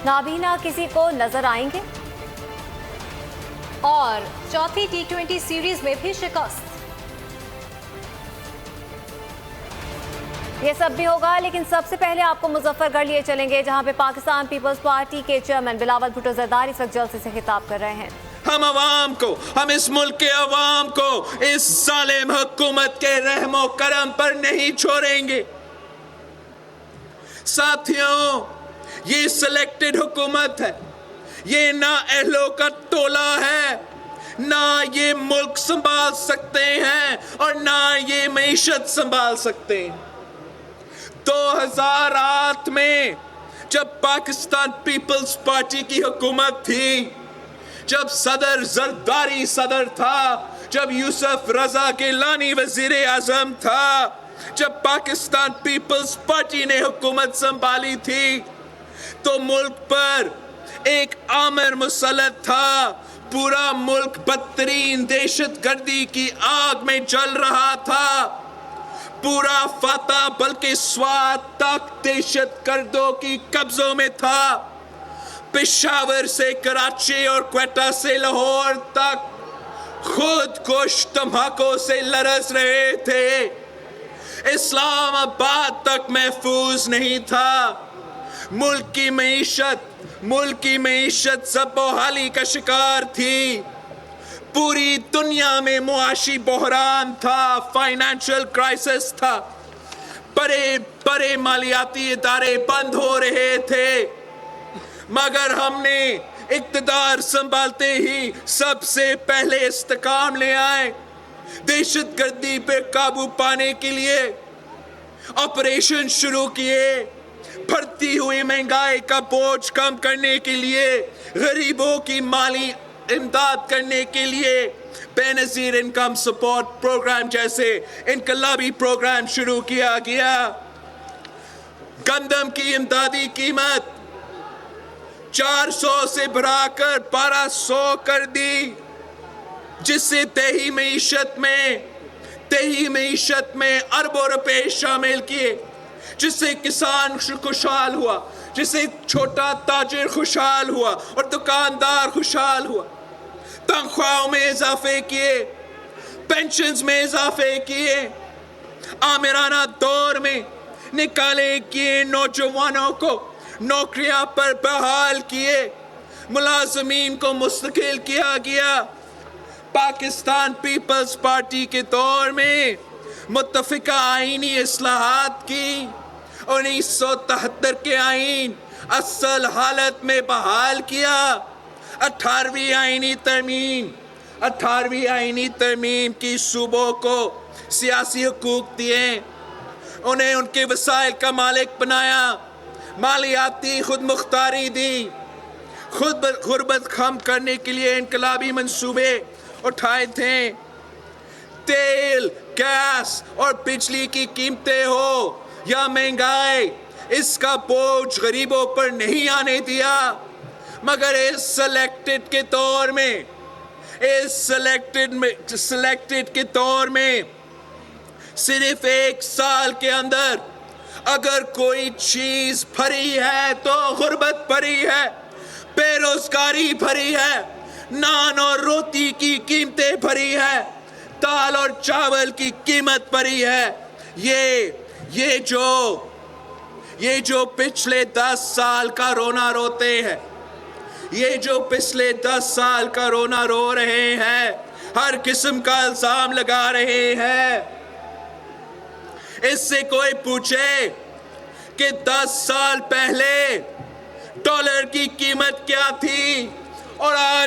नाबीना किसी को नजर आएंगे? और चौथी T20 सीरीज में भी शिकस्त। ये सब भी होगा, लेकिन सबसे पहले आपको मुजफ्फरगढ़ लिए चलेंगे, जहां पे पाकिस्तान पीपल्स पार्टी के चेयरमैन बिलावल भुट्टो जरदारी इस वक्त जलसे से खिताब कर रहे हैं। हम अवाम को, हम इस मुल्क के अवाम को इस जालिम हुकूमत के रहमो करम पर नहीं छोड़ेंगे। साथियों, ये सिलेक्टेड हुकूमत है, ये ना अहलों का टोला है, ना ये मुल्क संभाल सकते हैं और ना ये मईशत संभाल सकते हैं। 2008 में जब पाकिस्तान पीपल्स पार्टी की हुकूमत थी, जब सदर जरदारी सदर था, जब यूसुफ रजा गिलानी वजीर आजम था, जब पाकिस्तान पीपल्स पार्टी ने हुकूमत संभाली थी, तो मुल्क पर एक आमिर मुसल्लत था। पूरा मुल्क बदतरीन दहशतगर्दी की आग में जल रहा था। पूरा फाता बल्कि स्वात तक दहशतगर्दों की कब्जों में था। पेशावर से कराची और क्वेटा से लाहौर तक खुद कुछ तम्बाकू से लरस रहे थे। इस्लामाबाद तक महफूज नहीं था। मुल्क की मईशत ज़ब्बोहाली का शिकार थी। पूरी दुनिया में मुआशी बहरान था, फाइनेंशियल क्राइसिस था। बड़े मालियाती इदारे बंद हो रहे थे, मगर हमने इक़्तिदार संभालते ही सबसे पहले इस्तेकाम ले आए। दहशतगर्दी पे काबू पाने के लिए ऑपरेशन शुरू किए। बढ़ती हुई महंगाई का बोझ कम करने के लिए, गरीबों की माली इमदाद करने के लिए बेनज़ीर इनकम सपोर्ट प्रोग्राम जैसे इनकलाबी प्रोग्राम शुरू किया गया। गंदम की इमदादी कीमत 400 से बढ़ाकर 1200 कर दी, जिससे तही मईशत में अरबों रुपए शामिल किए, जिससे किसान खुशहाल हुआ, जिससे छोटा ताजिर खुशहाल हुआ और दुकानदार खुशहाल हुआ। तनख्वाहों में इजाफे किए, पेंशन्स में इजाफे किए, आमिराना दौर में निकाले किए नौजवानों को नौकरियां पर बहाल किए, मुलाजमीन को मुस्तकिल किया गया। पाकिस्तान पीपल्स पार्टी के दौर में मुत्तफिका आईनी इस्लाहात की। 1973 के आईन असल हालत में बहाल किया। 18वीं आईनी तरमीम की सूबों को सियासी हुकूक दिए, उन्हें उनके वसाइल का मालिक बनाया, मालियाती खुद मुख्तारी दी, खुद गुर्बत कम करने के लिए इनकलाबी मंसूबे उठाए थे। तेल, गैस और बिजली की कीमतें हो या महंगाई, इसका बोझ गरीबों पर नहीं आने दिया। मगर इस सिलेक्टेड के दौर में सिर्फ 1 साल के अंदर अगर कोई चीज भरी है तो गुर्बत भरी है, बेरोजगारी भरी है, नान और रोटी की कीमतें भरी है, दाल और चावल की कीमत भरी है। ये जो पिछले 10 साल का रोना रोते हैं, ये जो पिछले 10 साल का रोना रो रहे हैं, हर किस्म का इल्जाम लगा रहे हैं। इससे कोई पूछे कि 10 साल पहले डॉलर की कीमत क्या थी और आज